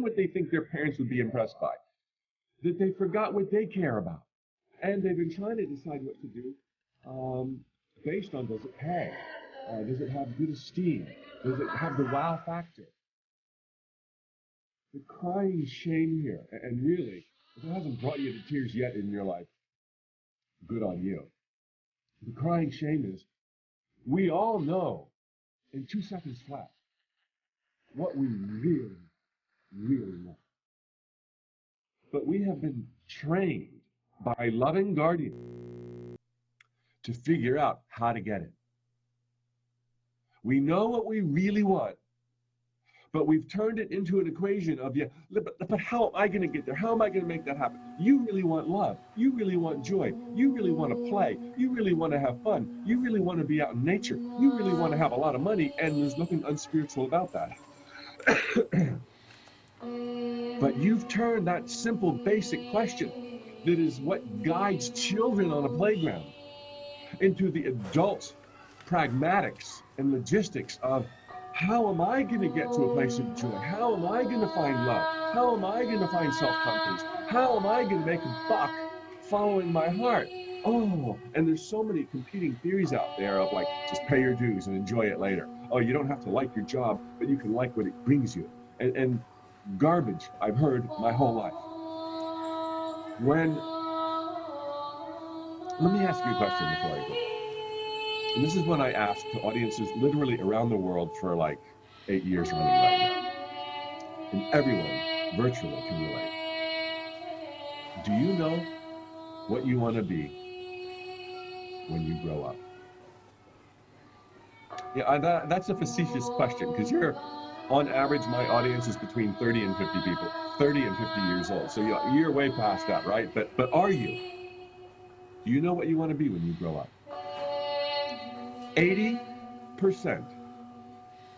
what they think their parents would be impressed by, that they forgot what they care about. And they've been trying to decide what to do based on, does it pay? Does it have good esteem? Does it have the wow factor? The crying shame here, and really, if it hasn't brought you to tears yet in your life, good on you. The crying shame is, we all know in 2 seconds flat what we really, really want. But we have been trained by loving guardians to figure out how to get it. We know what we really want, but we've turned it into an equation of, yeah, but how am I going to get there? How am I going to make that happen? You really want love. You really want joy. You really want to play. You really want to have fun. You really want to be out in nature. You really want to have a lot of money, and there's nothing unspiritual about that. But you've turned that simple, basic question that is what guides children on a playground into the adult pragmatics and logistics of, how am I going to get to a place of joy? How am I going to find love? How am I going to find self-confidence? How am I going to make a buck following my heart? Oh, and there's so many competing theories out there of like, just pay your dues and enjoy it later. Oh, you don't have to like your job, but you can like what it brings you. And garbage I've heard my whole life. Let me ask you a question before I go. And this is one I ask to audiences literally around the world for like 8 years running right now. And everyone virtually can relate. Do you know what you want to be when you grow up? Yeah, that's a facetious question, because on average, my audience is between 30 and 50 people, 30 and 50 years old. So you're way past that, right? But are you? Do you know what you want to be when you grow up? 80%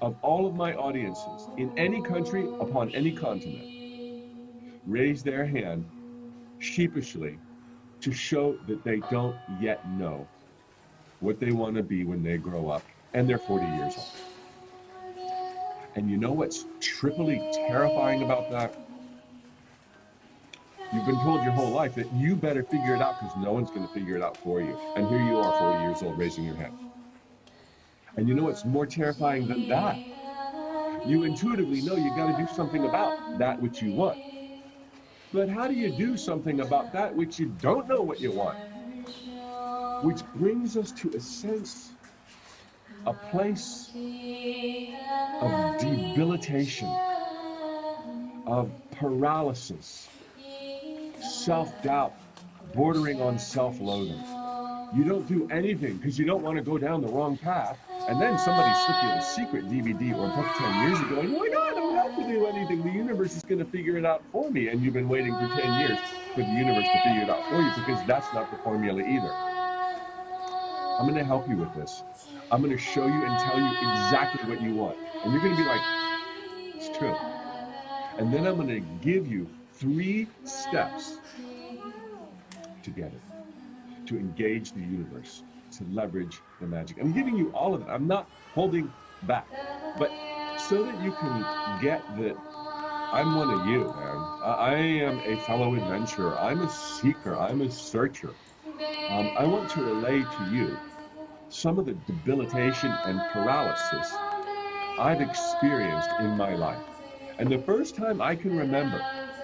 of all of my audiences in any country upon any continent raise their hand sheepishly to show that they don't yet know what they want to be when they grow up, and they're 40 years old. And you know what's triply terrifying about that? You've been told your whole life that you better figure it out because no one's going to figure it out for you. And here you are, 40 years old, raising your hand. And you know what's more terrifying than that? You intuitively know you got to do something about that which you want. But how do you do something about that which you don't know what you want? Which brings us to a sense, a place of debilitation, of paralysis, self-doubt, bordering on self-loathing. You don't do anything because you don't want to go down the wrong path, and then somebody slipped you a secret DVD or book 10 years ago, and you're like, oh, I don't have to do anything. The universe is going to figure it out for me, and you've been waiting for 10 years for the universe to figure it out for you, because that's not the formula either. I'm going to help you with this. I'm going to show you and tell you exactly what you want. And you're going to be like, it's true. And then I'm going to give you 3 steps to get it, to engage the universe, to leverage the magic. I'm giving you all of it. I'm not holding back. But so that you can get that I'm one of you, man. I am a fellow adventurer. I'm a seeker. I'm a searcher. I want to relay to you some of the debilitation and paralysis I've experienced in my life. And the first time I can remember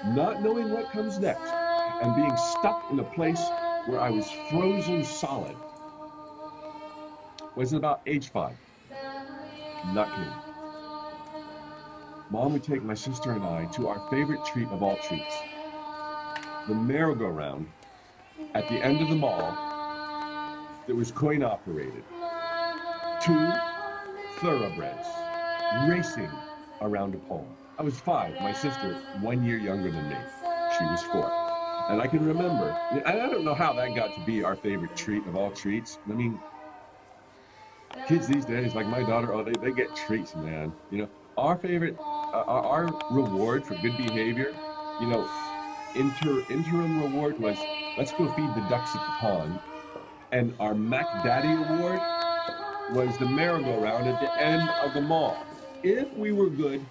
not knowing what comes next and being stuck in a place where I was frozen solid was about age 5. I'm not kidding. Mom would take my sister and I to our favorite treat of all treats, the merry-go-round at the end of the mall that was coin operated. 2 thoroughbreds racing around a pole. I was 5, my sister 1 year younger than me. She was 4. And I can remember, and I don't know how that got to be our favorite treat of all treats. I mean, kids these days, like my daughter, oh, they get treats, man. You know, our favorite, our reward for good behavior, you know, interim reward was, let's go feed the ducks at the pond. And our Mac Daddy award was the merry-go-round at the end of the mall. If we were good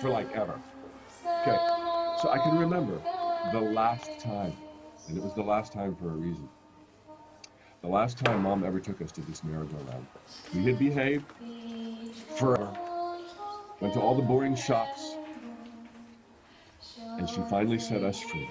for like ever. Okay, so I can remember the last time, and it was the last time for a reason. The last time Mom ever took us to this merry-go-round. We had behaved forever, went to all the boring shops, and she finally set us free.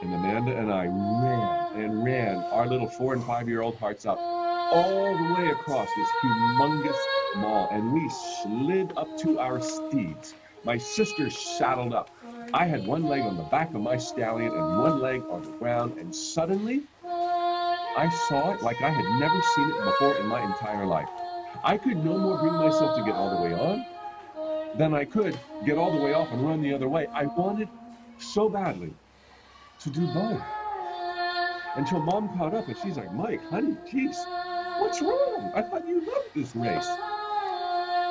And Amanda and I ran our little 4- and 5-year-old hearts up all the way across this humongous mall, and we slid up to our steeds. My sister saddled up. I had one leg on the back of my stallion and one leg on the ground, and suddenly I saw it like I had never seen it before in my entire life. I could no more bring myself to get all the way on than I could get all the way off and run the other way. I wanted so badly to do both. Until Mom caught up and she's like, Mike, honey, geez, what's wrong? I thought you loved this race.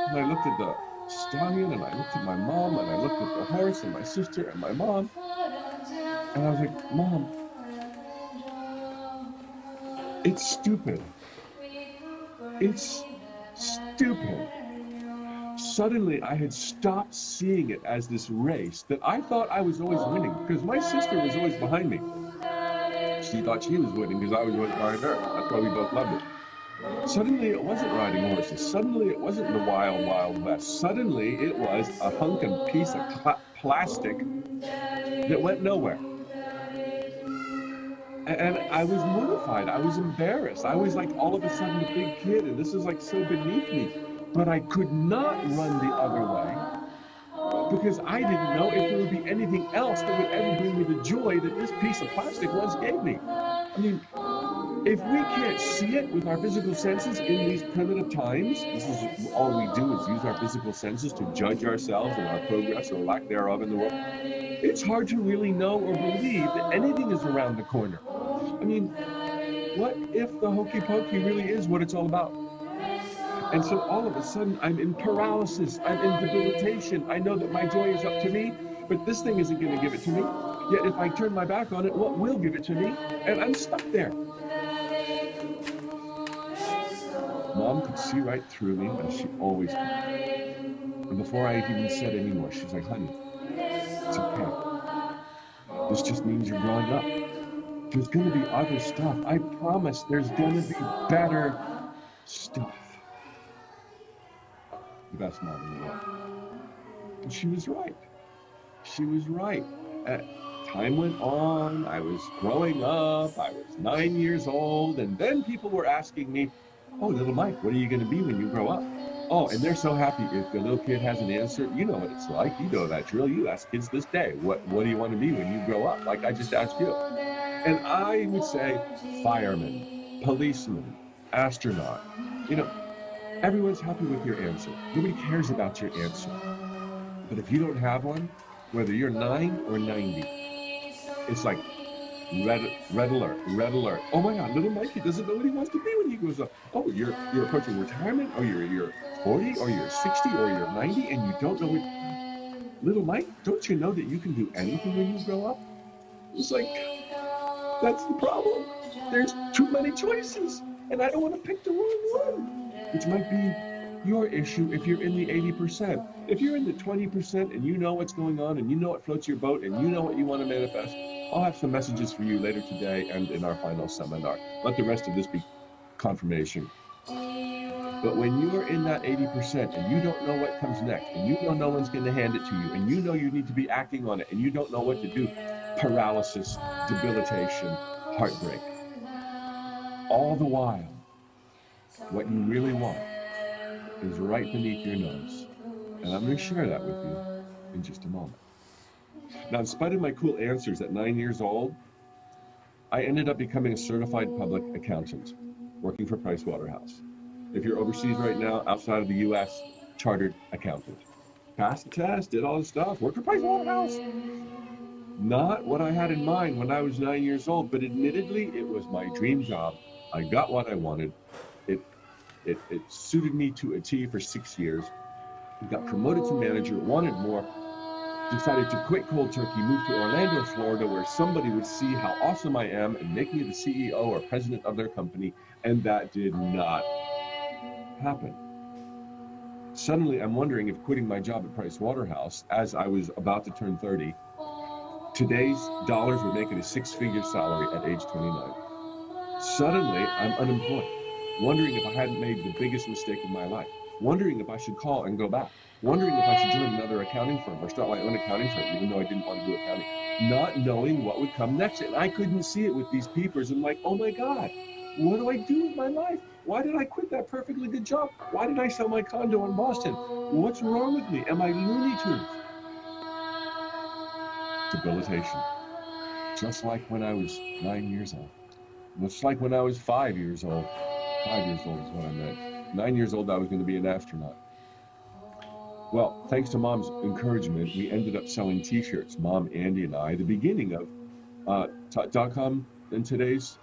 And I looked at the stallion and I looked at my mom and I looked at the horse and my sister and my mom. And I was like, Mom, it's stupid. It's stupid. Suddenly, I had stopped seeing it as this race that I thought I was always winning because my sister was always behind me. She thought she was winning because I was always behind her. That's why we both loved it. Suddenly, it wasn't riding horses. Suddenly, it wasn't the wild, wild west. Suddenly, it was a hunk and piece of plastic that went nowhere. And I was mortified. I was embarrassed. I was like all of a sudden a big kid, and this is like so beneath me. But I could not run the other way because I didn't know if there would be anything else that would ever bring me the joy that this piece of plastic once gave me. I mean, if we can't see it with our physical senses in these primitive times, this is all we do is use our physical senses to judge ourselves and our progress or lack thereof in the world. It's hard to really know or believe that anything is around the corner. I mean, what if the hokey pokey really is what it's all about? And so all of a sudden, I'm in paralysis, I'm in debilitation. I know that my joy is up to me, but this thing isn't going to give it to me. Yet if I turn my back on it, what will give it to me? And I'm stuck there. Mom could see right through me, as she always could. And before I even said any more, she's like, honey, it's okay. This just means you're growing up. There's going to be other stuff. I promise there's going to be better stuff. The best mom in the world. And she was right. She was right. Time went on. I was growing up. I was 9 years old. And then people were asking me, oh, little Mike, what are you going to be when you grow up? Oh, and they're so happy if the little kid has an answer. You know what it's like. You know that drill. You ask kids this day, what do you want to be when you grow up? Like I just asked you. And I would say fireman, policeman, astronaut. You know, everyone's happy with your answer. Nobody cares about your answer. But if you don't have one, whether you're 9 or 90, it's like red alert. Oh my God, little Mikey doesn't know what he wants to be when he grows up. Oh, you're approaching retirement, or you're 40, or you're 60, or you're 90, and you don't know what. Little Mike, don't you know that you can do anything when you grow up? It's like, that's the problem. There's too many choices, and I don't want to pick the wrong one, which might be your issue if you're in the 80%. If you're in the 20% and you know what's going on and you know what floats your boat and you know what you want to manifest, I'll have some messages for you later today and in our final seminar. Let the rest of this be confirmation. But when you are in that 80% and you don't know what comes next and you know no one's going to hand it to you and you know you need to be acting on it and you don't know what to do, paralysis, debilitation, heartbreak. All the while, what you really want is right beneath your nose. And I'm going to share that with you in just a moment. Now, in spite of my cool answers at 9 years old, I ended up becoming a certified public accountant, working for Pricewaterhouse. If you're overseas right now, outside of the US, chartered accountant. Passed the test, did all this stuff, worked for Pricewaterhouse. Not what I had in mind when I was 9 years old, but admittedly, it was my dream job. I got what I wanted. It suited me to a T for 6 years. Got promoted to manager, wanted more, decided to quit cold turkey, move to Orlando, Florida, where somebody would see how awesome I am and make me the CEO or president of their company, and that did not happen. Suddenly, I'm wondering if quitting my job at Price Waterhouse, as I was about to turn 30, today's dollars would make it a six-figure salary at age 29. Suddenly, I'm unemployed, wondering if I hadn't made the biggest mistake of my life, wondering if I should call and go back, wondering if I should join another accounting firm or start my own accounting firm, even though I didn't want to do accounting, not knowing what would come next. And I couldn't see it with these peepers. I'm like, oh my God, what do I do with my life? Why did I quit that perfectly good job? Why did I sell my condo in Boston? What's wrong with me? Am I Looney Tunes? Debilitation. Just like when I was 9 years old. Just like when I was 5 years old. 5 years old is what I meant. 9 years old, I was going to be an astronaut. Well, thanks to Mom's encouragement, we ended up selling t-shirts, Mom, Andy, and I, the beginning of .com and today's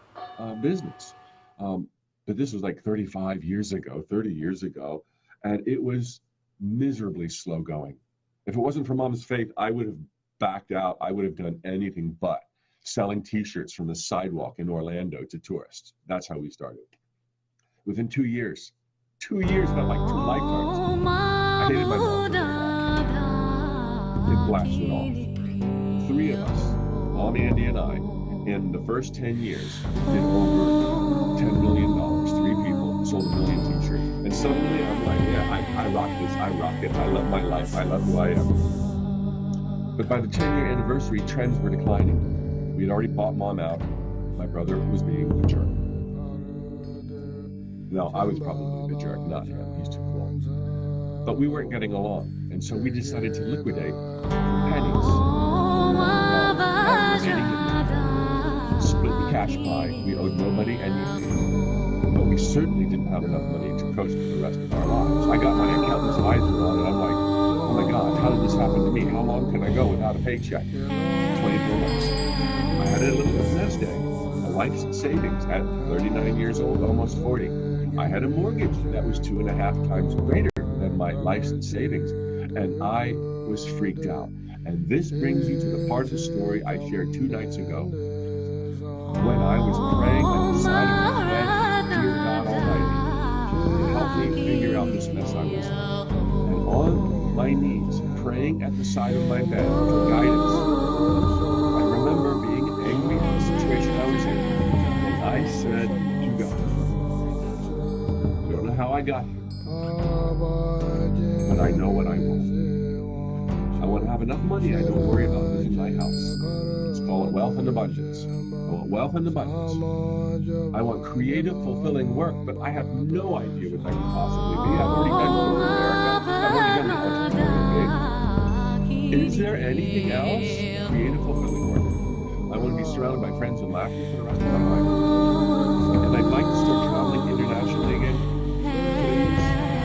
business. But this was like 35 years ago, 30 years ago, and it was miserably slow going. If it wasn't for Mom's faith, I would have backed out. I would have done anything but selling t-shirts from the sidewalk in Orlando to tourists. That's how we started. Within 2 years felt like 2 lifetimes. I hated my mom. It blasted off. 3 of us, Mom, Andy, and I, in the first 10 years, did over $10 million. 3 people sold 1 million t-shirts. And suddenly I'm like, yeah, I rock this. I rock it. I love my life. I love who I am. But by the 10-year anniversary, trends were declining. We had already bought Mom out. My brother was being a jerk. No, I was probably the jerk, not him. He's too cool. But we weren't getting along, and so we decided to liquidate pennies. Split the cash pie. We owed nobody anything, but we certainly didn't have enough money to coast for the rest of our lives. I got my accountant's eyes on, and I'm like, oh my God, how did this happen to me? How long can I go without a paycheck? 24 months. I had a little nest egg, a life's savings at 39 years old, almost 40. I had a mortgage that was 2.5 times greater than my life's savings, and I was freaked out. And this brings you to the part of the story I shared 2 nights ago, when I was praying at the side of my bed, dear God Almighty, help me figure out this mess I was in. And on my knees, praying at the side of my bed for guidance, I remember being angry at the situation I was in, and I said to God, I don't know how I got here, but I know what I want. I want to have enough money I don't worry about losing my house. Let's call it wealth and abundance. I want wealth and abundance. I want creative, fulfilling work, but I have no idea what that could possibly be. I've already done corporate America. I've already done the entrepreneurial gig. Is there anything else? Creative, fulfilling work. I want to be surrounded by friends and laughter for the rest of my life. And I'd like to start traveling internationally again. Please,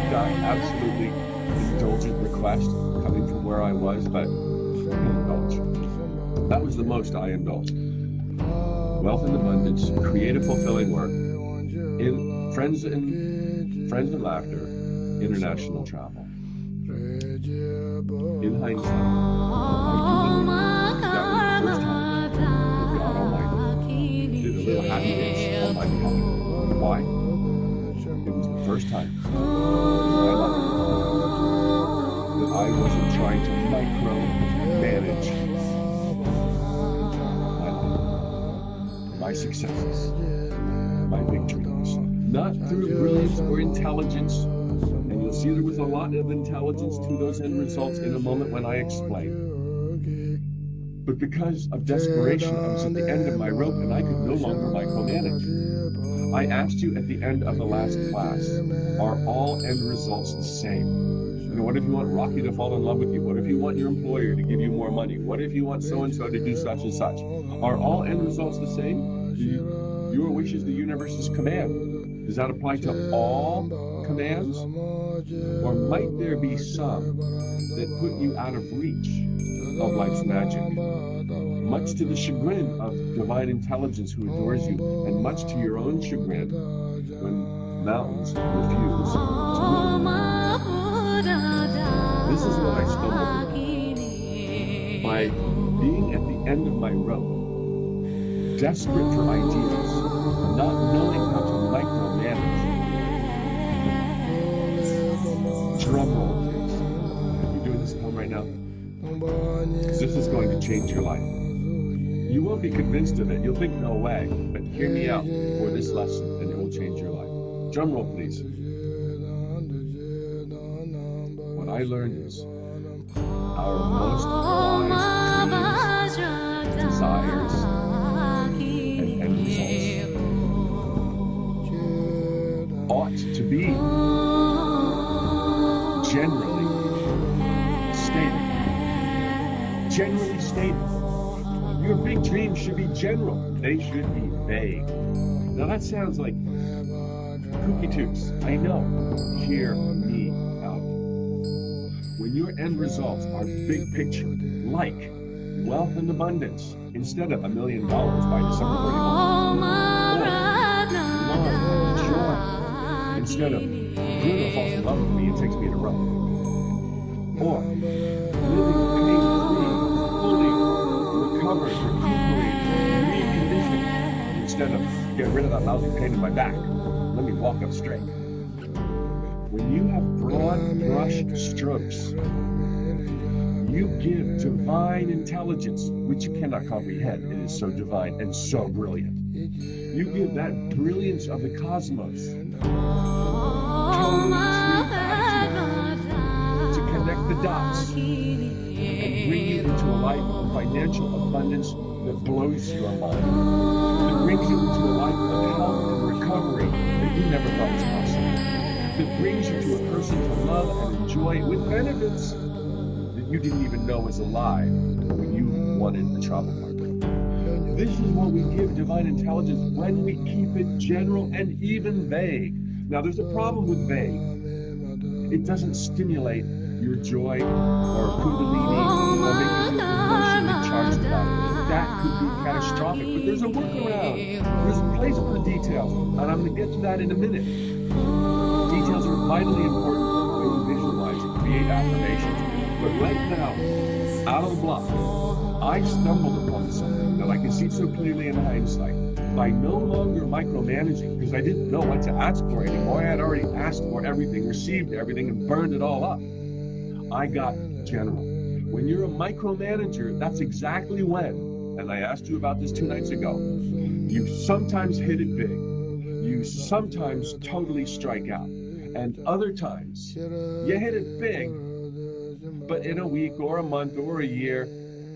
God, absolutely indulgent request coming from where I was, but indulge. That was the most I indulged. Wealth and abundance, creative, fulfilling work, in friends and laughter, international travel. In hindsight, that was the first time that God Almighty did a little happy dance on my behalf. Why? It was the first time in my life that I wasn't trying to micromanage my successes, my victories, not through brilliance or intelligence, and you'll see there was a lot of intelligence to those end results in a moment when I explain, but because of desperation, I was at the end of my rope and I could no longer micromanage. I asked you at the end of the last class, are all end results the same? You know, what if you want Rocky to fall in love with you? What if you want your employer to give you more money? What if you want so-and-so to do such and such? Are all end results the same? Your wish is the universe's command. Does that apply to all commands? Or might there be some that put you out of reach of life's magic? Much to the chagrin of divine intelligence who adores you, and much to your own chagrin when mountains refuse to move. This is what I stumbled upon. By being at the end of my rope, desperate for ideas, not knowing how to micromanage. Drum change your life. You won't be convinced of it. You'll think, no way. But hear me out for this lesson, and it will change your life. Drum roll, please. What I learned is our most prized dreams, desires, and end results ought to be generally stated. Generally stated. Your big dreams should be general. They should be vague. Now that sounds like kooky toots. I know. Hear me out. When your end results are big picture, like wealth and abundance, instead of $1 million by December 31, or love, joy, instead of Bruno falls in love with me and takes me to Rome, or living pain-free, fully recovered, recuperated, reconditioned, instead of get rid of that lousy pain in my back. Let me walk up straight. When you have broad brush strokes, you give divine intelligence, which you cannot comprehend. It is so divine and so brilliant. You give that brilliance of the cosmos to connect the dots and bring you into a life of financial abundance that blows your mind, that brings you into a life of health and recovery that you never thought was possible, that brings you to a person to love and enjoy with benefits that you didn't even know was alive when you wanted a travel partner. This is what we give divine intelligence when we keep it general and even vague. Now, there's a problem with vague. It doesn't stimulate your joy or kundalini or make you feel emotionally charged about it. That could be catastrophic, but there's a workaround. There's a place for the details, and I'm going to get to that in a minute. Details are vitally important when you visualize and create affirmations. But right now, out of the block, I stumbled upon something that I can see so clearly in hindsight. By no longer micromanaging, because I didn't know what to ask for anymore. I had already asked for everything, received everything, and burned it all up. I got general. When you're a micromanager, that's exactly when, and I asked you about this 2 nights ago, you sometimes hit it big. You sometimes totally strike out. And other times, you hit it big, but in a week or a month or a year,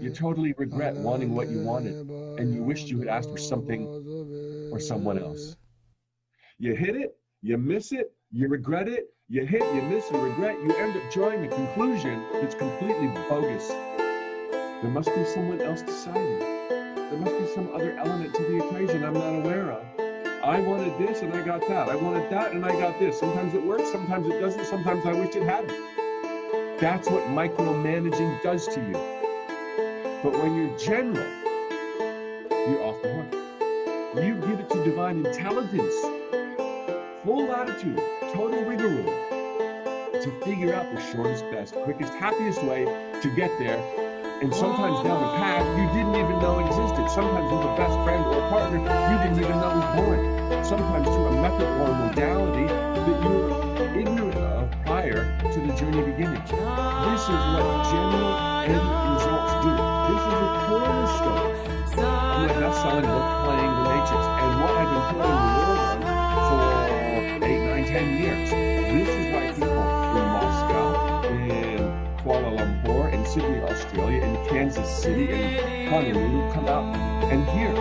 you totally regret wanting what you wanted, and you wished you had asked for something or someone else. You hit it, you miss it, you regret it, you hit, you miss, you regret, you end up drawing a conclusion that's completely bogus. There must be someone else deciding. There must be some other element to the equation I'm not aware of. I wanted this and I got that. I wanted that and I got this. Sometimes it works, sometimes it doesn't, sometimes I wish it hadn't. That's what micromanaging does to you. But when you're general, you're off the hook. You give it to divine intelligence, full latitude, total wiggle room, to figure out the shortest, best, quickest, happiest way to get there. And sometimes down the path you didn't even know existed. Sometimes with a best friend or partner you didn't even know was born. Sometimes through a method or a modality that you were ignorant of prior to the journey beginning. This is what general end results do. This is a cornerstone of my best-selling book, Playing the Matrix, and what I've been putting the word on for 8, 9, 10 years. This is why people in Moscow, in Kuala Lumpur, in Sydney, Australia, in Kansas City, in Honolulu come out and hear.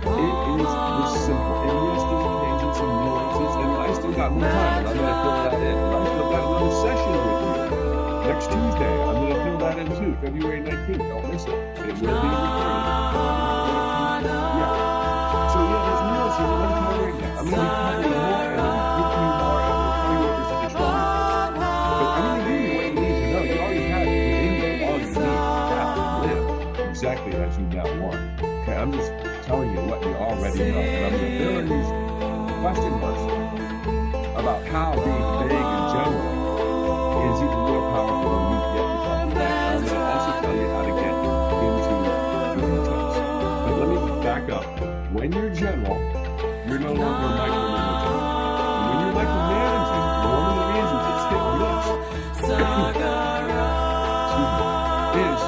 It is this simple. And yes, there's tangents and nuances, and I still got more time, and I'm going to fill that in. I'm still got another session with you. Next Tuesday, I'm going to fill that in too, February 19th. Don't miss it. It will be recorded. Yeah. So yeah, there's nuances that I'm covering now. I'm going to be covering more, and I'm going to give you more, and I'm going to tell you what there's additional research. But I'm going to give you what you need to know. You already have it within you all you need to live exactly as you now want. Okay, I'm just telling you what you already know. And I'm going to fill in these question marks about how being vague in general is even more powerful than you get to comprehend. I'm going to also tell you how to get into the details. But let me back up. When you're general, you're no longer micromanaging. And when you're micromanaging, one of the reasons it's hit and miss is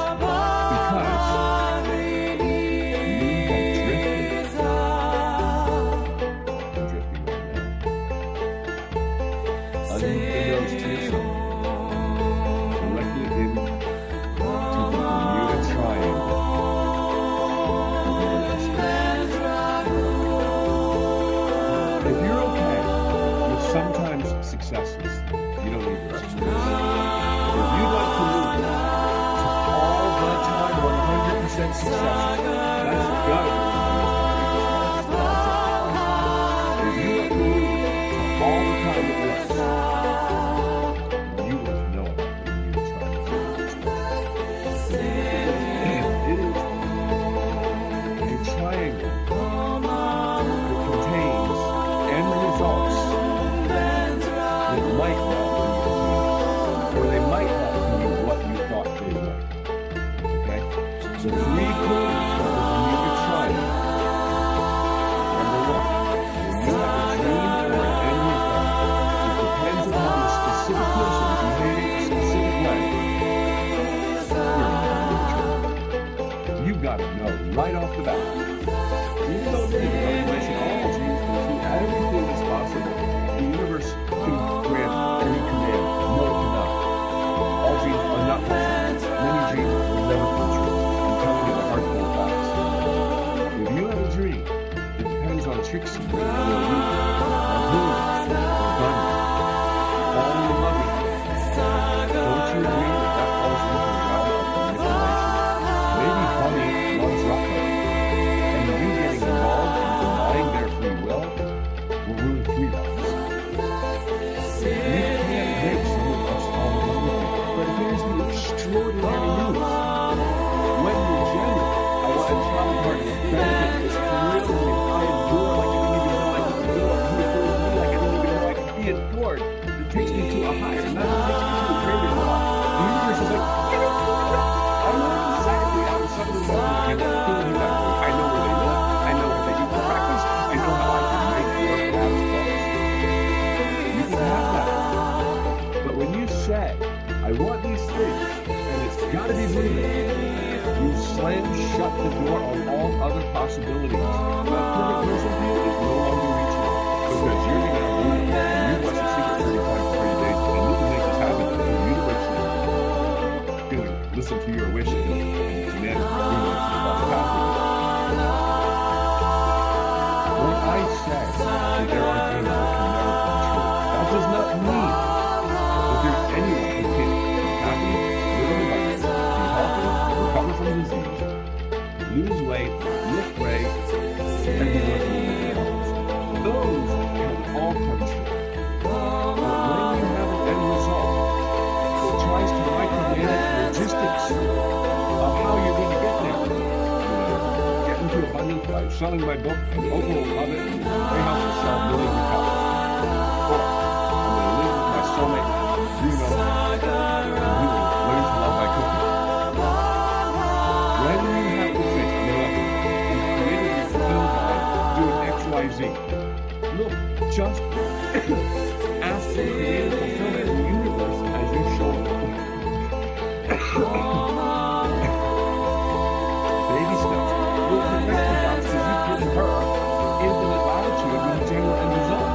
Trixie, or Lulu, or Blue, or Bunny, all in the loving. Don't you agree that that falls into the realm of manipulation? Maybe Bunny loves Rocco, and you getting involved and denying their free will ruin freedoms. You can't make someone else fall in love with you. But here's the extraordinary news. When you're genuine, I want a child partner with benefit, is thrilled, and I adore like I didn't even know I could adore, who adores me like I didn't even know I could be adored. It takes me to a higher level, it takes me to a greater law. The universe is like, I know exactly how some of the people can feel you that way. I know where they live, I know what they do for breakfast, I know how I can make your abs balls. You can have that. But when you say, I want these things, and it's gotta be moving, you slam shut the door on all other possibilities. That perfect person view is no longer reachable, because you're gonna have room, and you watch the secret 35 to 30 days, and you can make this happen. The universe feeling, listen to your wishes, and demand agreement to the best pathway. When I say that there are things that can never come true, that does not mean that there's anyone who can't be happy, live in abundance, be healthy, recover from disease, lose weight, lift weights, and be working with animals. Those can all come true. But when you have an end result that tries to micromanage logistics of how you're going to get there, get into abundance by selling my book, and Oprah will love it, and my house will sell millions of copies. Or I'm going to live with my soulmate, Bruno, and we will learn to love by cooking. When you have the faith, you created your fulfilled by doing X, Y, Z. Look, just ask for creative fulfillment in the universe as you show it. Baby steps will perfect the box as you've given her infinite latitude in the general end result.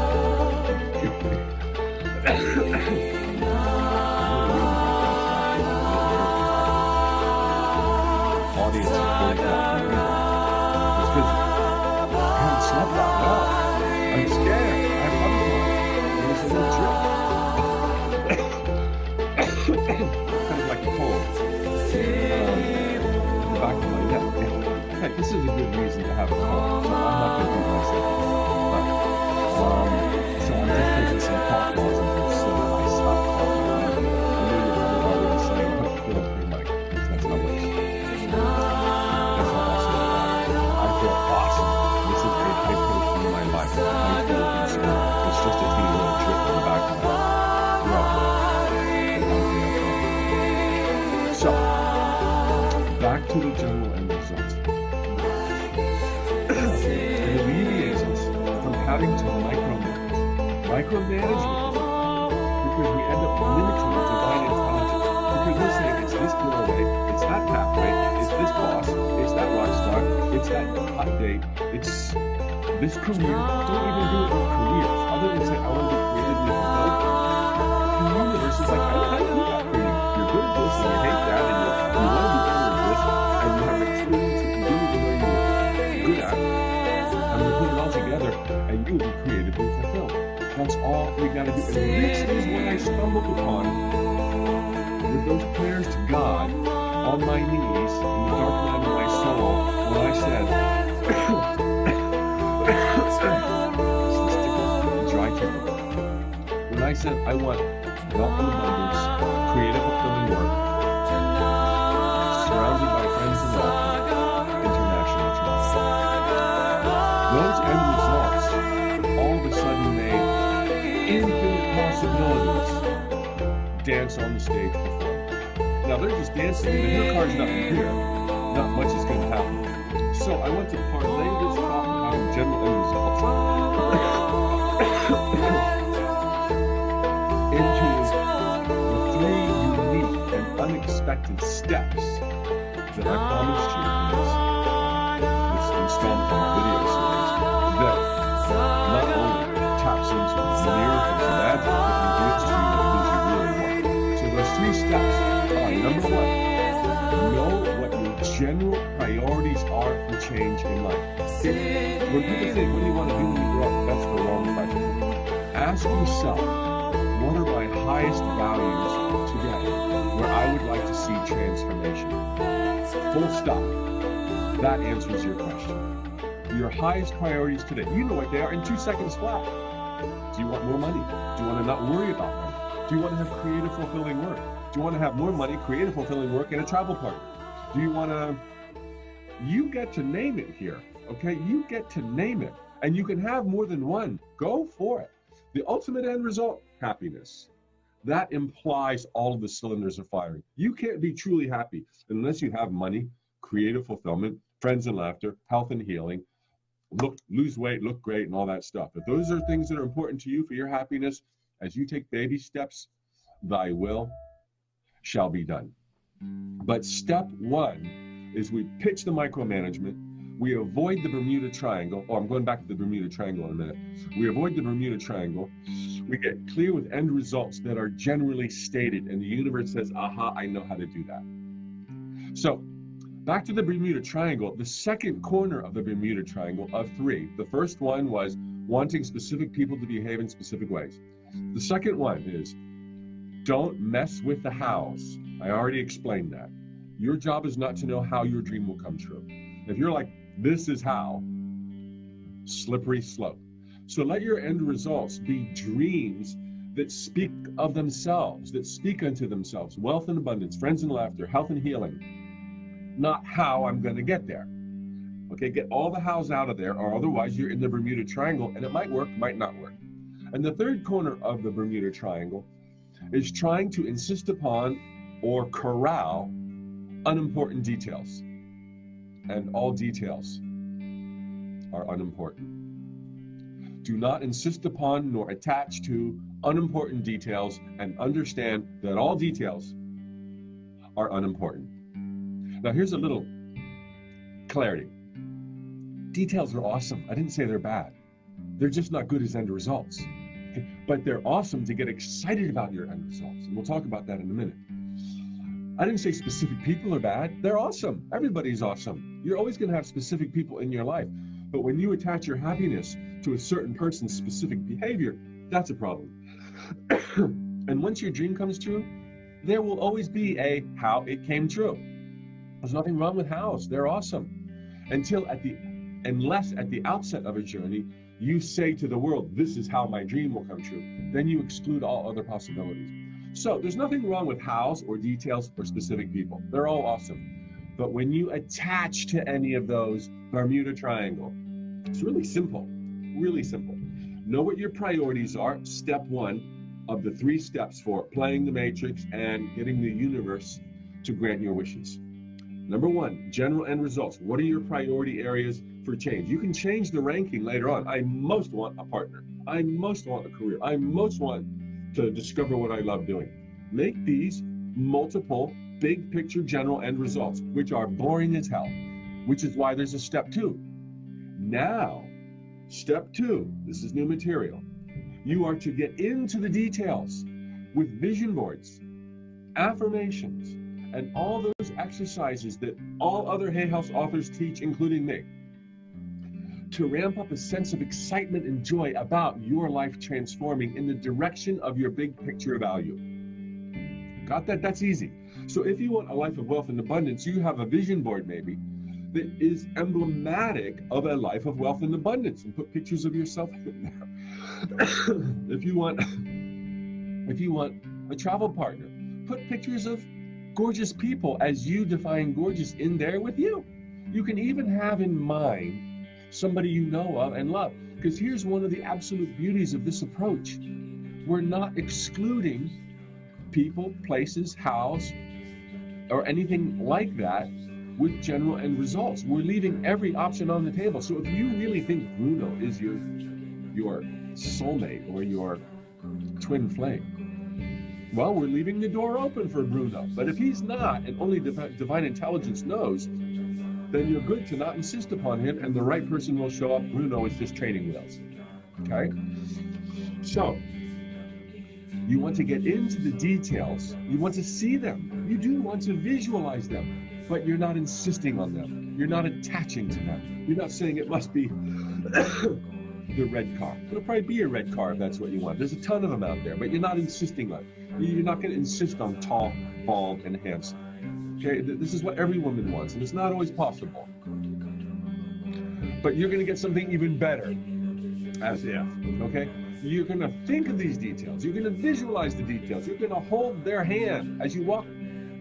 Audience is going down. It's because I haven't slept that well. I'm scared. I have butterflies. It was a little trip. Kind of like a cold. The back of my neck. In fact, this is a good reason to have a cold. So I'm not going to do myself. But, so I'm just taking some cough lozenges so that I stop coughing. I know you're probably already saying, "How do you feel up your mic?" Because that's not what it's saying. That's not awesome. I feel awesome. This is a high point in my life. I feel insane. It's just a teeny little drip in the back of my throat. So, back to the general end result. It alleviates us from having to micromanagement, because we end up limiting the divine intelligence. Because we're saying it's this doorway, it's that pathway, it's this boss, it's that rock star, it's that hot date, it's this career. Don't even do it with careers. Other than say, I want to be creatively fulfilled. The universe is like, I do that for you. You're good at this, and you hate that, and you want to be better at this, and you have experience that can do it the way you're good at. And we put it all together, and you'll be creatively fulfilled. That's all we got to do. And this is what I stumbled upon with those prayers to God on my knees in the dark night of my soul when I said, dry tickle. When I said I want wealth and abundance, creative fulfilling work, surrounded by friends and love, international travel. Those end results all of a sudden made infinite possibilities dance on the stage before me. Now they're just dancing, and your car's not here. Not much is going to happen. So I want to parlay this thought about general end results into the 3 unique and unexpected steps that I promised you in this installment of the video series that not only taps into the miracles and magic that reveals to you what it is you really want. So those 3 steps are, number 1, know what your general priorities are for change in life. When people say, what do you want to do Ask yourself, what are my highest values today where I would like to see transformation? Full stop. That answers your question. Your highest priorities today, you know what they are in 2 seconds flat. Do you want more money? Do you want to not worry about money? Do you want to have creative, fulfilling work? Do you want to have more money, creative, fulfilling work, and a travel partner? Do you want to... You get to name it here, okay? You get to name it. And you can have more than one. Go for it. The ultimate end result, happiness. That implies all of the cylinders are firing. You can't be truly happy unless you have money, creative fulfillment, friends and laughter, health and healing, lose weight, look great, and all that stuff. If those are things that are important to you for your happiness, as you take baby steps, thy will shall be done. But step one is we pitch the micromanagement. We avoid the Bermuda Triangle. Oh, I'm going back to the Bermuda Triangle in a minute. We avoid the Bermuda Triangle. We get clear with end results that are generally stated, and the universe says, aha, I know how to do that. So back to the Bermuda Triangle, the second corner of the Bermuda Triangle of 3. The first one was wanting specific people to behave in specific ways. The second one is don't mess with the hows. I already explained that. Your job is not to know how your dream will come true. If you're like, this is how, slippery slope. So let your end results be dreams that speak of themselves, that speak unto themselves, wealth and abundance, friends and laughter, health and healing, not how I'm going to get there. Okay, get all the hows out of there, or otherwise you're in the Bermuda Triangle, and it might work, might not work. And the third corner of the Bermuda Triangle is trying to insist upon or corral unimportant details. And all details are unimportant. Do not insist upon nor attach to unimportant details, and understand that all details are unimportant. Now here's a little clarity. Details are awesome. I didn't say they're bad. They're just not good as end results. Okay? But they're awesome to get excited about your end results. And we'll talk about that in a minute. I didn't say specific people are bad. They're awesome. Everybody's awesome. You're always going to have specific people in your life. But when you attach your happiness to a certain person's specific behavior, that's a problem. And once your dream comes true, there will always be a how it came true. There's nothing wrong with hows. They're awesome. Unless at the outset of a journey, you say to the world, this is how my dream will come true. Then you exclude all other possibilities. So there's nothing wrong with hows or details or specific people. They're all awesome. But when you attach to any of those, Bermuda Triangle, it's really simple, really simple. Know what your priorities are, step 1 of the 3 steps for playing the matrix and getting the universe to grant your wishes. Number 1, general end results. What are your priority areas for change? You can change the ranking later on. I most want a partner. I most want a career. I most want to discover what I love doing. Make these multiple big picture general end results, which are boring as hell, which is why there's a step 2. Now, step 2, this is new material. You are to get into the details with vision boards, affirmations, and all those exercises that all other Hay House authors teach, including me, to ramp up a sense of excitement and joy about your life transforming in the direction of your big picture value. Got that? That's easy. So if you want a life of wealth and abundance, you have a vision board maybe that is emblematic of a life of wealth and abundance, and put pictures of yourself in there. If you want a travel partner, put pictures of gorgeous people as you define gorgeous in there with you. You can even have in mind somebody you know of and love. Because here's one of the absolute beauties of this approach. We're not excluding people, places, hows, or anything like that with general end results. We're leaving every option on the table. So if you really think Bruno is your soulmate or your twin flame, well, we're leaving the door open for Bruno. But if he's not, and only divine intelligence knows, then you're good to not insist upon him, and the right person will show up. Bruno is just training wheels. Okay? So, you want to get into the details. You want to see them. You do want to visualize them, but you're not insisting on them. You're not attaching to them. You're not saying it must be the red car. It'll probably be a red car if that's what you want. There's a ton of them out there, but you're not insisting on it. You're not going to insist on tall, bald, and handsome. Okay, this is what every woman wants, and it's not always possible. But you're going to get something even better, as if, okay? You're going to think of these details. You're going to visualize the details. You're going to hold their hand as you walk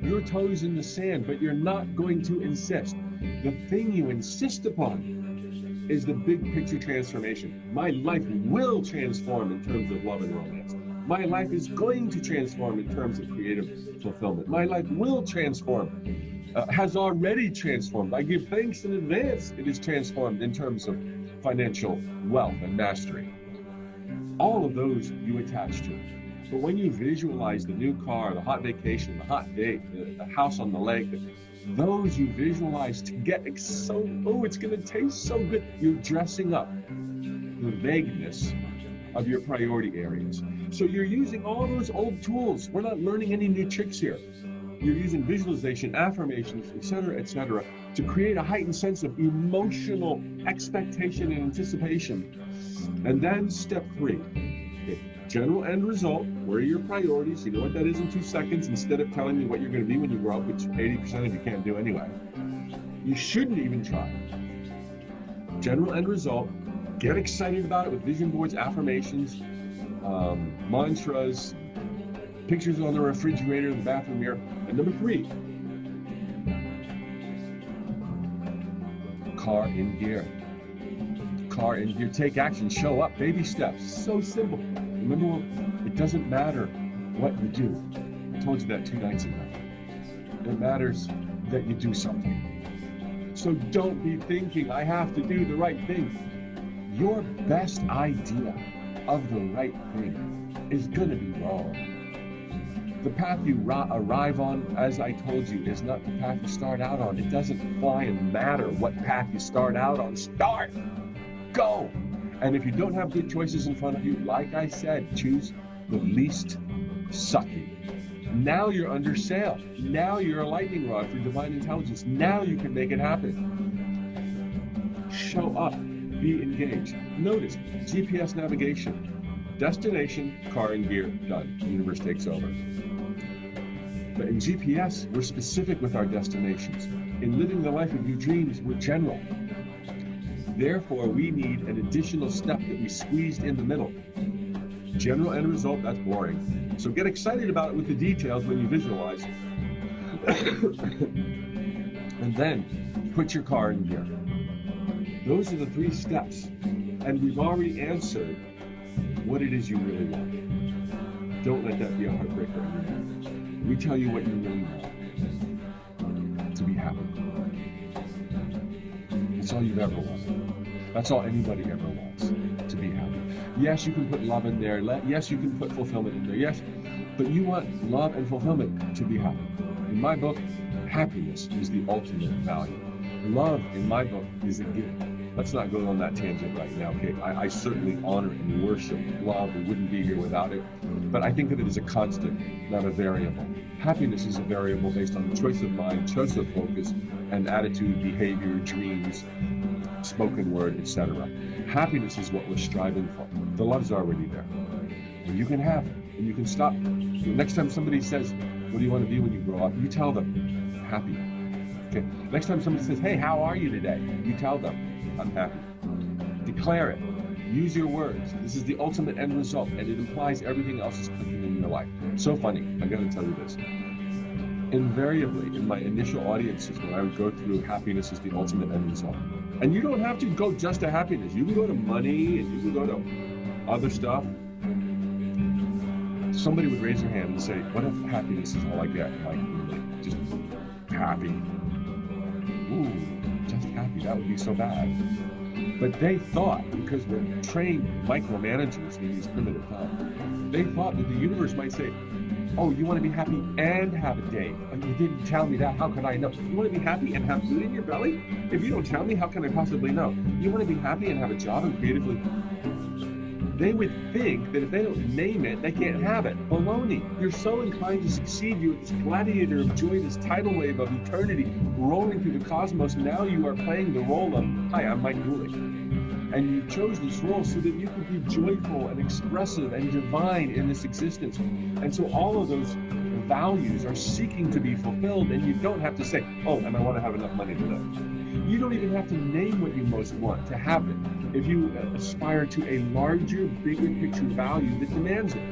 your toes in the sand, but you're not going to insist. The thing you insist upon is the big picture transformation. My life will transform in terms of love and romance. My life is going to transform in terms of creative fulfillment. My life will transform, has already transformed. I give thanks in advance it is transformed in terms of financial wealth and mastery. All of those you attach to. But when you visualize the new car, the hot vacation, the hot date, the house on the lake, those you visualize to get it's going to taste so good. You're dressing up the vagueness of your priority areas. So you're using all those old tools. We're not learning any new tricks here. You're using visualization, affirmations, etc., to create a heightened sense of emotional expectation and anticipation. And then step 3, general end result. Where are your priorities? You know what that is in 2 seconds, instead of telling me what you're going to be when you grow up, which 80% of you can't do anyway. You shouldn't even try. General end result. Get excited about it with vision boards, affirmations, mantras, pictures on the refrigerator, the bathroom mirror. And number 3, car in gear. Car in gear. Take action. Show up. Baby steps. So simple. Remember, it doesn't matter what you do. I told you that 2 nights ago. It matters that you do something. So don't be thinking, I have to do the right thing. Your best idea of the right thing is going to be wrong. The path you arrive on, as I told you, is not the path you start out on. It doesn't fly and matter what path you start out on. Start! Go! And if you don't have good choices in front of you, like I said, choose the least sucky. Now you're under sail. Now you're a lightning rod for divine intelligence. Now you can make it happen. Show up. Be engaged. Notice GPS navigation. Destination, car and gear, done. The universe takes over. But in GPS, we're specific with our destinations. In living the life of your dreams, we're general. Therefore, we need an additional step that we squeezed in the middle. General end result, that's boring. So get excited about it with the details when you visualize. And then put your car in gear. Those are the 3 steps. And we've already answered what it is you really want. Don't let that be a heartbreaker anymore. We tell you what you really want. To be happy. That's all you've ever wanted. That's all anybody ever wants, to be happy. Yes, you can put love in there. Yes, you can put fulfillment in there. Yes, but you want love and fulfillment to be happy. In my book, happiness is the ultimate value. Love, in my book, is a gift. Let's not go on that tangent right now, okay? I certainly honor and worship love. We wouldn't be here without it. But I think of it as a constant, not a variable. Happiness is a variable based on the choice of mind, choice of focus, and attitude, behavior, dreams, spoken word, etc. Happiness is what we're striving for. The love's already there. And you can have it, and you can stop. The next time somebody says, what do you want to be when you grow up? You tell them, happy. Okay. Next time somebody says, hey, how are you today? You tell them, I'm happy. Declare it. Use your words. This is the ultimate end result, and it implies everything else is clicking in your life. So funny. I got to tell you this. Invariably, in my initial audiences, when I would go through happiness is the ultimate end result. And you don't have to go just to happiness. You can go to money, and you can go to other stuff. Somebody would raise their hand and say, what if happiness is all I get? Like, really, just happy. Ooh, just happy. That would be so bad. But they thought, because we're trained micromanagers in these primitive times, they thought that the universe might say, oh, you want to be happy and have a date. And you didn't tell me that. How could I know? You want to be happy and have food in your belly? If you don't tell me, how can I possibly know? You want to be happy and have a job and creatively? They would think that if they don't name it, they can't have it. Baloney. You're so inclined to succeed. You're this gladiator of joy, this tidal wave of eternity rolling through the cosmos. Now you are playing the role of, hi, I'm Mike Dooley. And you chose this role so that you could be joyful and expressive and divine in this existence. And so all of those values are seeking to be fulfilled, and you don't have to say, oh, and I want to have enough money to live. You don't even have to name what you most want to have it. If you aspire to a larger, bigger picture value that demands it.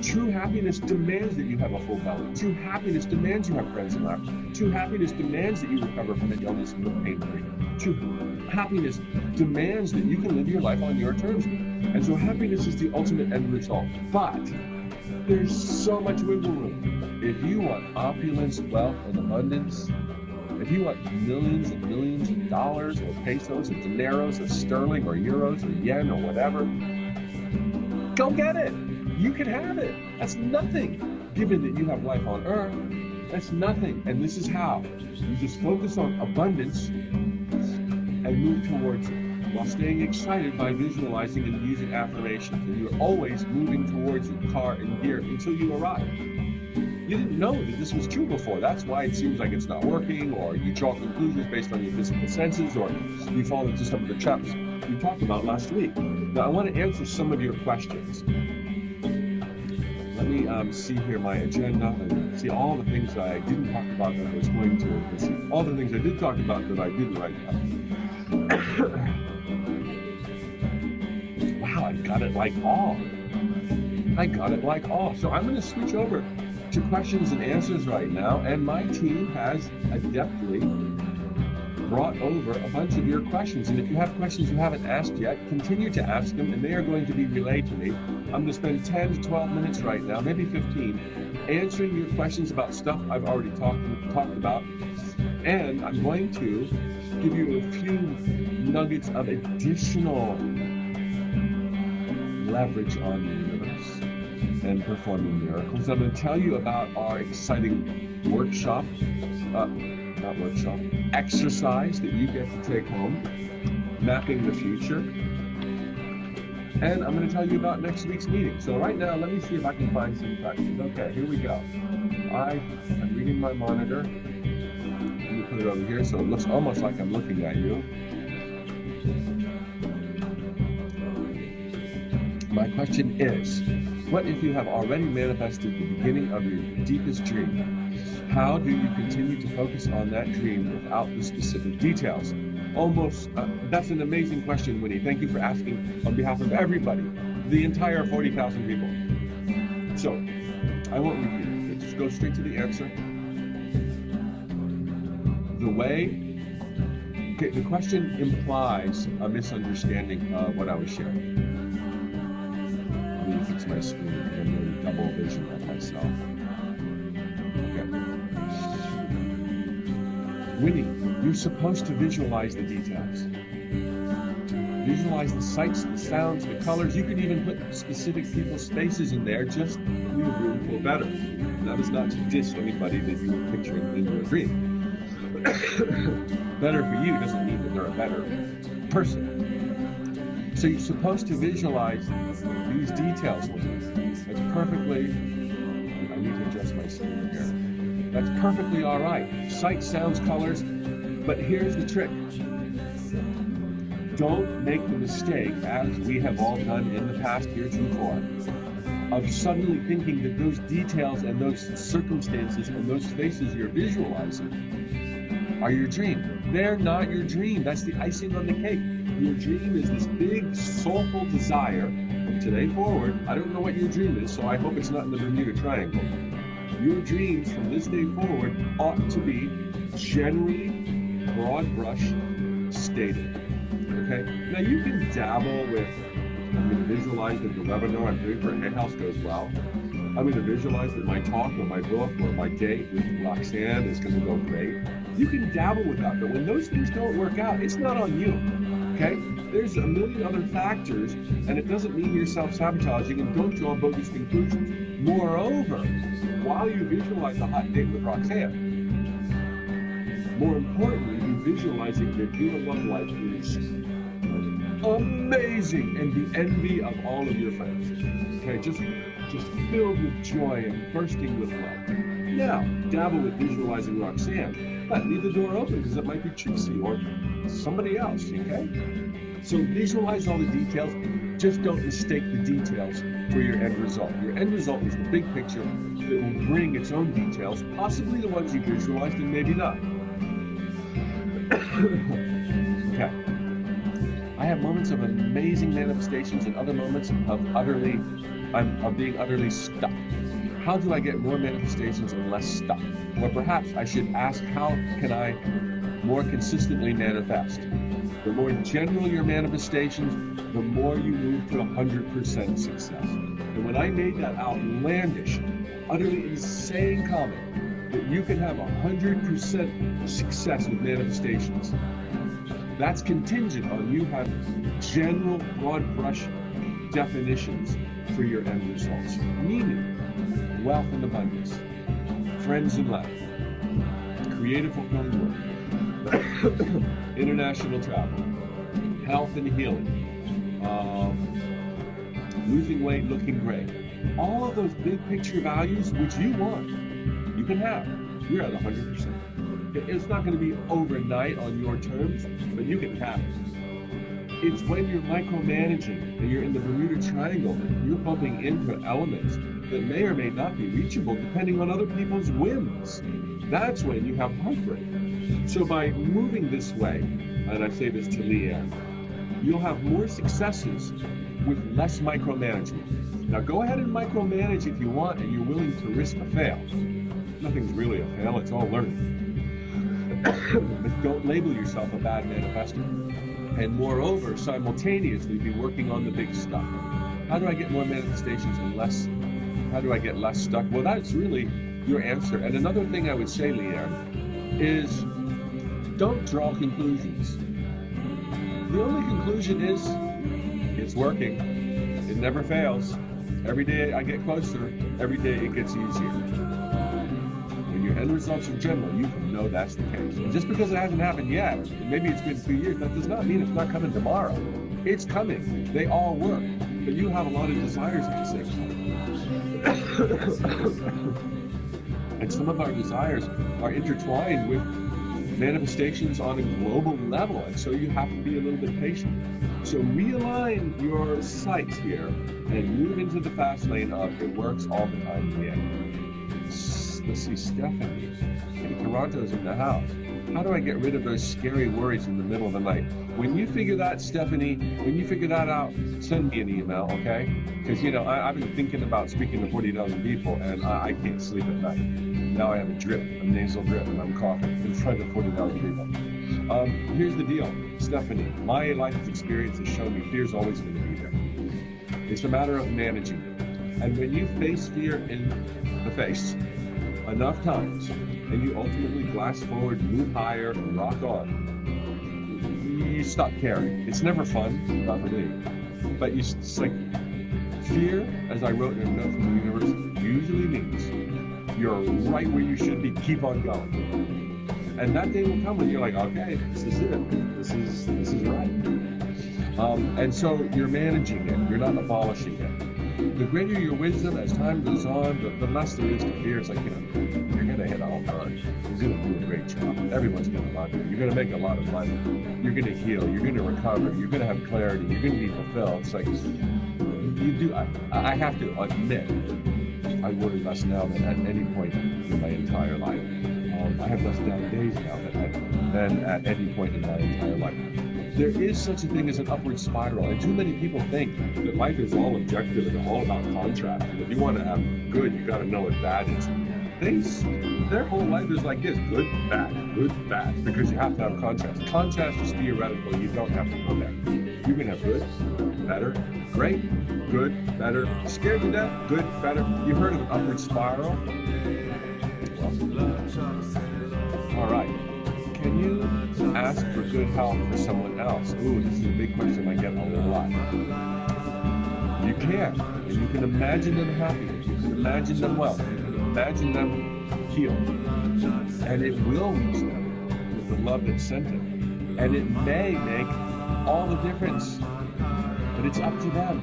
True happiness demands that you have a full belly. True happiness demands you have friends and laughter. True happiness demands that you recover from an illness and look pain-free. True happiness demands that you can live your life on your terms. And so happiness is the ultimate end result. But there's so much wiggle room. If you want opulence, wealth, and abundance, if you want millions and millions of dollars or pesos or dineros or sterling or euros or yen or whatever, go get it. You can have it. That's nothing. Given that you have life on earth, that's nothing. And this is how. You just focus on abundance and move towards it while staying excited by visualizing and using affirmations. And you're always moving towards your car and gear until you arrive. You didn't know that this was true before. That's why it seems like it's not working, or you draw conclusions based on your physical senses, or you fall into some of the traps we talked about last week. Now, I want to answer some of your questions. Let me see here my agenda and see all the things that I didn't talk about that I was going to. Let's see all the things I did talk about that I didn't write down. Wow, I got it like all. I got it like all. So I'm going to switch over to questions and answers right now, and my team has adeptly brought over a bunch of your questions. And if you have questions you haven't asked yet, continue to ask them, and they are going to be relayed to me. I'm going to spend 10 to 12 minutes right now, maybe 15, answering your questions about stuff I've already talked about. And I'm going to give you a few nuggets of additional leverage on the universe and performing miracles. I'm going to tell you about our exciting exercise that you get to take home, mapping the future. And I'm going to tell you about next week's meeting. So right now, let me see if I can find some questions. Okay, here we go. I'm reading my monitor. Let me put it over here so it looks almost like I'm looking at you. My question is, what if you have already manifested the beginning of your deepest dream? How do you continue to focus on that dream without the specific details? That's an amazing question, Winnie. Thank you for asking on behalf of everybody, the entire 40,000 people. So, I won't repeat it. Just go straight to the answer. The question implies a misunderstanding of what I was sharing. Let me fix my screen because I'm doing double vision of myself. Winnie, you're supposed to visualize the details. Visualize the sights, the sounds, the colors. You could even put specific people's faces in there just to make the room feel better. And that is not to diss anybody that you were picturing in your dream. Better for you doesn't mean that they're a better person. So you're supposed to visualize these details with you. It's perfectly, I need to adjust my screen here. That's perfectly all right. Sight, sounds, colors. But here's the trick. Don't make the mistake, as we have all done in the past heretofore, of suddenly thinking that those details and those circumstances and those faces you're visualizing are your dream. They're not your dream. That's the icing on the cake. Your dream is this big, soulful desire. From today forward, I don't know what your dream is, so I hope it's not in the Bermuda Triangle. Your dreams from this day forward ought to be generally broad brush stated. Okay? Now you can dabble with, I'm going to visualize that the webinar I'm doing for a Hay House goes well. I'm going to visualize that my talk or my book or my date with Roxanne is going to go great. You can dabble with that, but when those things don't work out, it's not on you. Okay? There's a million other factors, and it doesn't mean you're self-sabotaging, and don't draw bogus conclusions. Moreover, while you visualize a hot date with Roxanne, more importantly, you visualizing that your love life is amazing and the envy of all of your friends. Okay, just filled with joy and bursting with love. Now, dabble with visualizing Roxanne, but leave the door open because it might be Trixie or somebody else, okay? So visualize all the details. Just don't mistake the details for your end result. Your end result is the big picture that will bring its own details, possibly the ones you visualized and maybe not. Okay. I have moments of amazing manifestations and other moments of being utterly stuck. How do I get more manifestations and less stuck? Or perhaps I should ask, how can I more consistently manifest? The more general your manifestations, the more you move to 100% success. And when I made that outlandish, utterly insane comment that you can have 100% success with manifestations, that's contingent on you having general broad brush definitions for your end results. Meaning, wealth and abundance, friends and life, creative fulfilling work, international travel, health and healing, losing weight, looking great. All of those big picture values, which you want, you can have. You're at 100%. It's not going to be overnight on your terms, but you can have it. It's when you're micromanaging and you're in the Bermuda Triangle that you're bumping into elements that may or may not be reachable depending on other people's whims. That's when you have heartbreak. So by moving this way, and I say this to Leanne, you'll have more successes with less micromanagement. Now go ahead and micromanage if you want and you're willing to risk a fail. Nothing's really a fail, it's all learning. But don't label yourself a bad manifestor. And moreover, simultaneously be working on the big stuff. How do I get more manifestations and less? How do I get less stuck? Well, that's really your answer. And another thing I would say, Leanne, is don't draw conclusions. The only conclusion is it's working. It never fails. Every day I get closer, every day it gets easier. When your end results are general, you can know that's the case. And just because it hasn't happened yet, maybe it's been 2 years, that does not mean it's not coming tomorrow. It's coming. They all work. But you have a lot of desires at the same time. And some of our desires are intertwined with manifestations on a global level, and so you have to be a little bit patient. So realign your sights here and move into the fast lane of it works all the time again. Let's see, Stephanie. Hey, Toronto's in the house. How do I get rid of those scary worries in the middle of the night? When you figure that, Stephanie, when you figure that out, send me an email, okay? Because, I've been thinking about speaking to 40,000 people, and I can't sleep at night. Now I have a drip, a nasal drip, and I'm coughing in front of 40,000 people. Here's the deal, Stephanie. My life experience has shown me fear's always going to be there. It's a matter of managing it. And when you face fear in the face enough times, and you ultimately blast forward, move higher, and rock on, you stop caring. It's never fun, not for me. But it's like fear, as I wrote in a note from the universe, usually means you're right where you should be. Keep on going. And that day will come when you're like, okay, this is it. This is right. And so you're managing it. You're not abolishing it. The greater your wisdom as time goes on, the less there is to fear. It's like, you're going to hit all cards. You're going to do a great job. Everyone's going to love you. You're going to make a lot of money. You're going to heal. You're going to recover. You're going to have clarity. You're going to be fulfilled. It's like, you do. I have to admit, I worry less now than at any point in my entire life. I have less down days now than at any point in my entire life. There is such a thing as an upward spiral, and too many people think that life is all objective and all about contrast. And if you want to have good, you got to know what bad is. Their whole life is like this: good, bad, because you have to have contrast. Contrast is theoretical. You don't have to go there. You can have good, better, great, good, better, scared to death, good, better. You heard of an upward spiral? All right. Can you ask for good health for someone else? Ooh, this is a big question I get a lot. You can, and you can imagine them happy. You can imagine them well. You can imagine them healed. And it will reach them with the love that's sent it. And it may make all the difference. But it's up to them.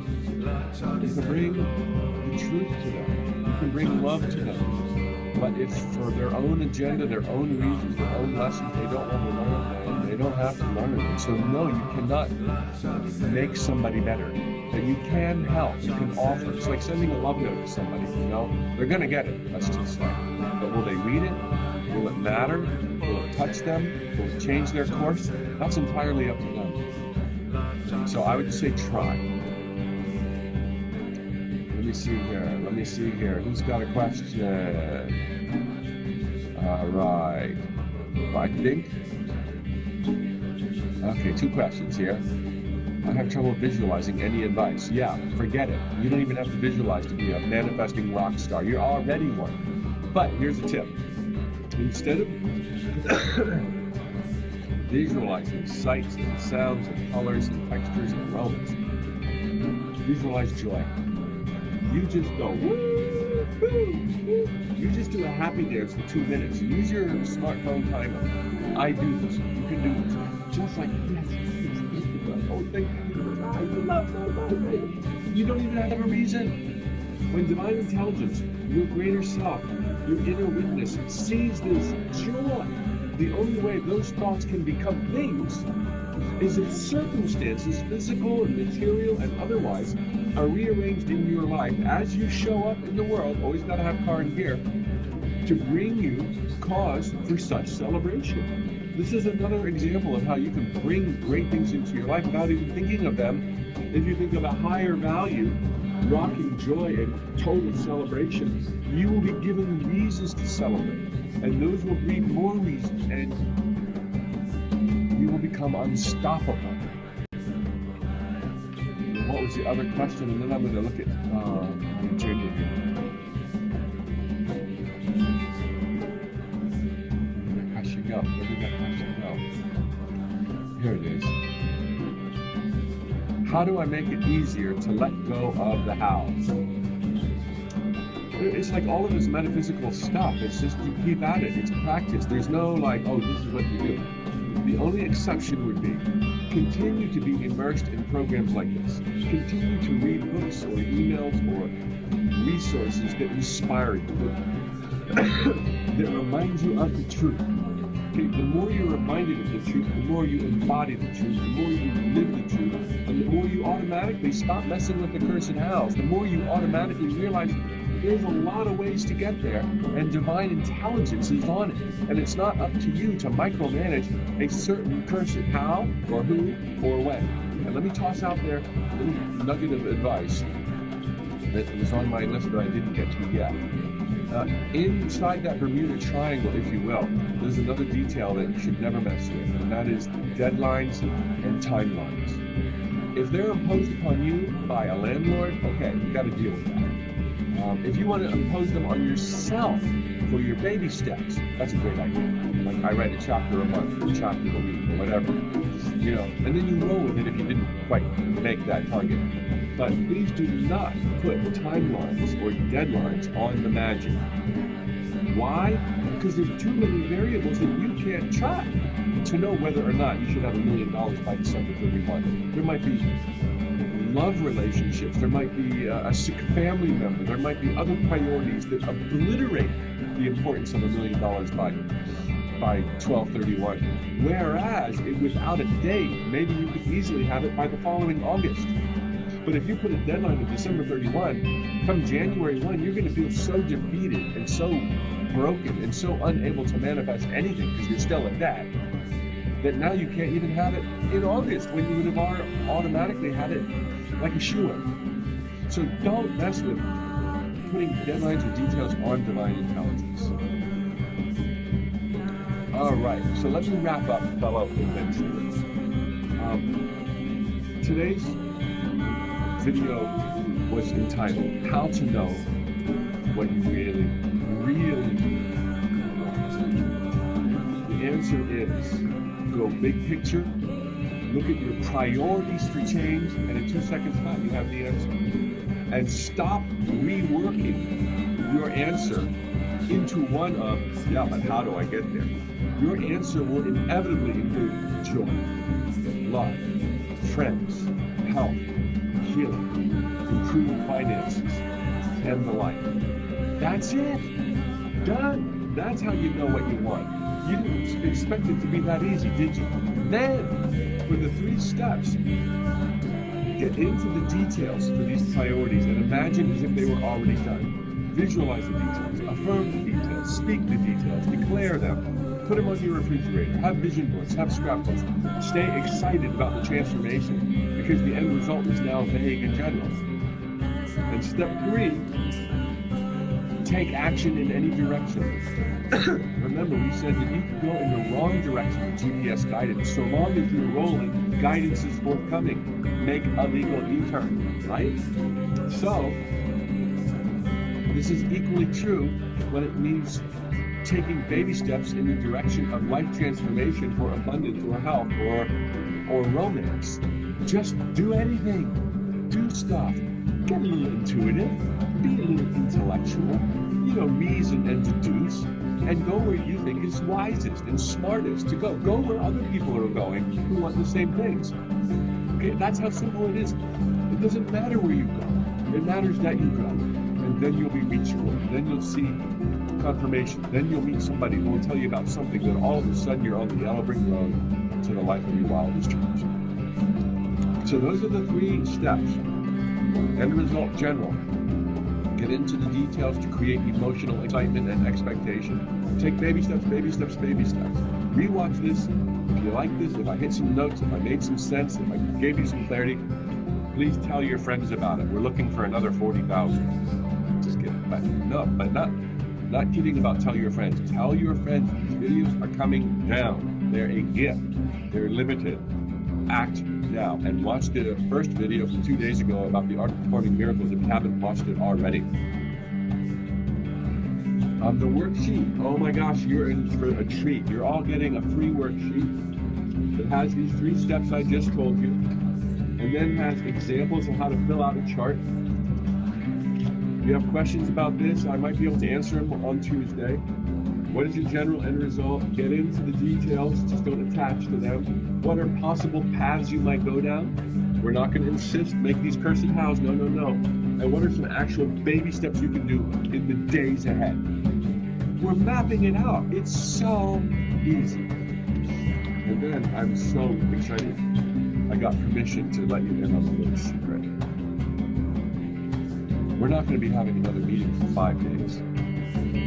You can bring the truth to them. You can bring love to them. But if for their own agenda, their own reasons, their own lessons, they don't want to learn, They don't have to learn it. So no, you cannot make somebody better. But you can help. You can offer. It's like sending a love note to somebody, you know? They're going to get it. That's just like, but will they read it? Will it matter? Will it touch them? Will it change their course? That's entirely up to them. So I would just say try. Let me see here. Who's got a question? All right. I think. Okay, 2 questions here. I have trouble visualizing. Any advice? Yeah, forget it. You don't even have to visualize to be a manifesting rock star. You're already one. But here's a tip. Instead of visualizing sights and sounds and colors and textures and aromas, visualize joy. You just go, woo, woo, woo. You just do a happy dance for 2 minutes. Use your smartphone timer. I do this. You can do this. Just like, yes, oh, thank you. I love that. You don't even have a reason. When divine intelligence, your greater self, your inner witness sees this joy, the only way those thoughts can become things is if circumstances, physical and material and otherwise, are rearranged in your life as you show up in the world. Always got to have car and gear to bring you cause for such celebration. This is another example of how you can bring great things into your life without even thinking of them. If you think of a higher value, rocking joy and total celebration, you will be given reasons to celebrate, and those will breed more reasons, and you will become unstoppable. What was the other question? And then I'm going to look at change it here. Where did that question go? Here it is. How do I make it easier to let go of the hows? It's like all of this metaphysical stuff. It's just you keep at it. It's practice. There's no like, oh, this is what you do. The only exception would be continue to be immersed in programs like this. Continue to read books or emails or resources that inspire you, that remind you of the truth. Okay, the more you're reminded of the truth, the more you embody the truth, the more you live the truth, and the more you automatically stop messing with the cursed hows, the more you automatically realize there's a lot of ways to get there, and divine intelligence is on it. And it's not up to you to micromanage a certain cursed how, or who, or when. And let me toss out there a little nugget of advice that was on my list that I didn't get to yet. Inside that Bermuda Triangle, if you will, there's another detail that you should never mess with, and that is deadlines and timelines. If they're imposed upon you by a landlord, okay, you got to deal with that. If you want to impose them on yourself for your baby steps, that's a great idea. Like I write a chapter a month, or a chapter a week, or whatever, you know, and then you roll with it if you didn't quite make that target. But please do not put timelines or deadlines on the magic. Why? Because there's too many variables that you can't track to know whether or not you should have $1 million by December 31. There might be love relationships, there might be a sick family member, there might be other priorities that obliterate the importance of $1 million by 12/31. Whereas, without a date, maybe you could easily have it by the following August. But if you put a deadline of December 31, come January 1, you're going to feel so defeated and so broken and so unable to manifest anything because you're still in debt, that now you can't even have it in August when you would have automatically had it like a shoe-in. So don't mess with putting deadlines or details on divine intelligence. All right, so let me wrap up, fellow adventurers. Today's video was entitled, How to Know What You Really, Really Want. The answer is, go big picture, look at your priorities for change, and in 2 seconds time, you have the answer. And stop reworking your answer into one of, yeah, but how do I get there? Your answer will inevitably include joy, love, friends, health, healing, improved finances, and the like. That's it. Done. That's how you know what you want. You didn't expect it to be that easy, did you? Then, for the 3 steps, get into the details for these priorities and imagine as if they were already done. Visualize the details, affirm the details, speak the details, declare them, put them on your refrigerator, have vision boards, have scrapbooks. Stay excited about the transformation because the end result is now vague and general. And step 3, take action in any direction. Remember, we said that you can go in the wrong direction with GPS guidance. So long as you're rolling, guidance is forthcoming. Make a legal U-turn, right? So, this is equally true when it means taking baby steps in the direction of life transformation for abundance or health or romance. Just do anything. Do stuff. Get a little intuitive. Be a little intellectual. Reason and deduce. And go where you think is wisest and smartest to go. Go where other people are going who want the same things. Okay, that's how simple it is. It doesn't matter where you go. It matters that you go. And then you'll be reachable. Then you'll see confirmation. Then you'll meet somebody who will tell you about something that all of a sudden you're on the yellow brick road to the life of your wildest dreams. So those are the 3 steps. End result general. Get into the details to create emotional excitement and expectation. Take baby steps, baby steps, baby steps. Rewatch this. If you like this, if I hit some notes, if I made some sense, if I gave you some clarity, please tell your friends about it. We're looking for another 40,000. Just kidding. But not kidding about tell your friends. Tell your friends these videos are coming down. They're a gift. They're limited. Act now. And watch the first video from 2 days ago about the art of performing miracles if you haven't watched it already. The worksheet. Oh my gosh, you're in for a treat. You're all getting a free worksheet that has these 3 steps I just told you. And then has examples of how to fill out a chart. If you have questions about this, I might be able to answer them on Tuesday. What is your general end result? Get into the details, just don't attach to them. What are possible paths you might go down? We're not going to insist, make these cursed hows, no. And what are some actual baby steps you can do in the days ahead? We're mapping it out. It's so easy. And then I'm so excited. I got permission to let you in on a little secret. We're not going to be having another meeting for 5 days.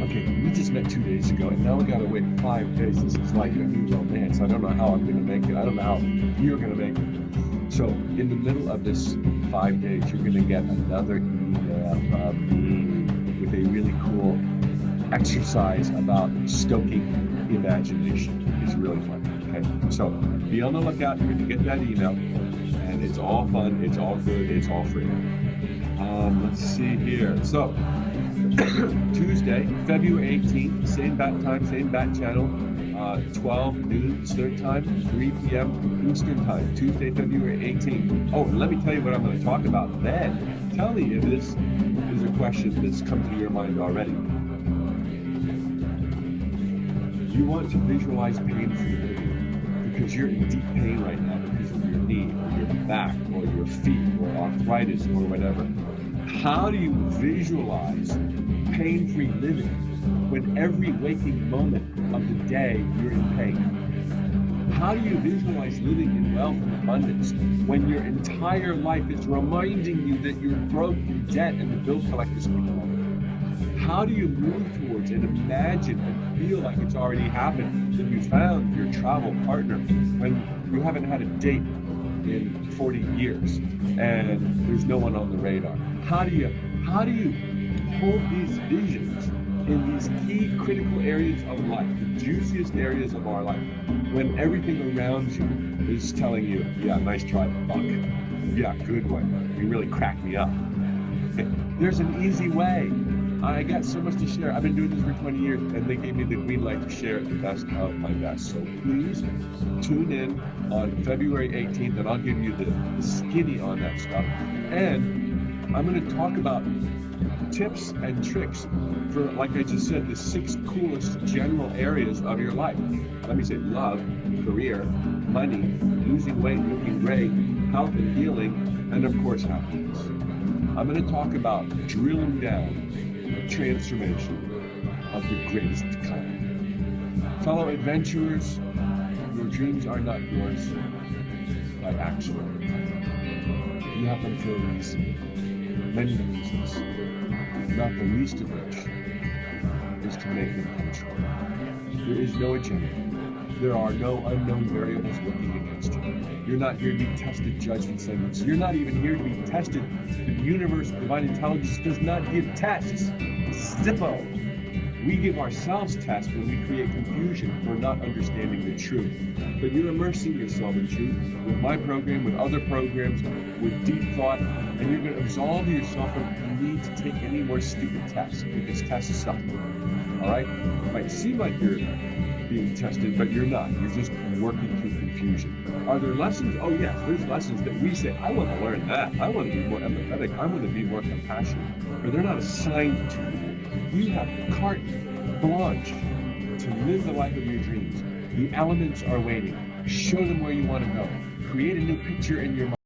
Okay, we just met 2 days ago, and now we got to wait 5 days. This is like a new romance. I don't know how I'm going to make it. I don't know how you're going to make it. So, in the middle of this 5 days, you're going to get another email from me with a really cool exercise about stoking imagination. It's really fun. Okay, so be on the lookout. You're going to get that email, and it's all fun, it's all good, it's all free. Let's see here. So, Tuesday, February 18th, same bat time, same bat channel, 12 noon Eastern time, 3 p.m. Eastern time, Tuesday, February 18th. Oh, and let me tell you what I'm going to talk about then. Tell me if this is a question that's come to your mind already. You want to visualize pain-free living because you're in deep pain right now because of your knee or your back or your feet or arthritis or whatever. How do you visualize pain-free living when every waking moment of the day you're in pain? How do you visualize living in wealth and abundance when your entire life is reminding you that you're broke, in debt, and the bill collector's people? How do you move towards and imagine and feel like it's already happened, that you found your travel partner when you haven't had a date in 40 years and there's no one on the radar? How do you hold these visions in these key critical areas of life, the juiciest areas of our life, when everything around you is telling you, yeah, nice try, buck. Yeah, good one. You really cracked me up. There's an easy way. I got so much to share. I've been doing this for 20 years, and they gave me the green light to share the best of my best. So please tune in on February 18th, and I'll give you the skinny on that stuff. And I'm going to talk about tips and tricks for, like I just said, the 6 coolest general areas of your life. Let me say love, career, money, losing weight, looking great, health and healing, and of course happiness. I'm going to talk about drilling down transformation of the greatest kind. Fellow adventurers, Your dreams are not yours by accident. You have them for a reason, many reasons, not the least of which is to make them come true. There is no agenda. There are no unknown variables working against you. You're not here to be tested, judged, and sentenced. You're not even here to be tested. The universe, divine intelligence, does not give tests. Zippo. We give ourselves tests when we create confusion for not understanding the truth. But you're immersing yourself in truth with my program, with other programs, with deep thought, and you're going to absolve yourself from the need to take any more stupid tests, because tests suck. All right? It might seem like you're being tested, but you're not. You're just working through confusion. Are there lessons? Oh yes, there's lessons that we say, I want to learn that. I want to be more empathetic. I want to be more compassionate. But they're not assigned to you. You have carte blanche to live the life of your dreams. The elements are waiting. Show them where you want to go. Create a new picture in your mind.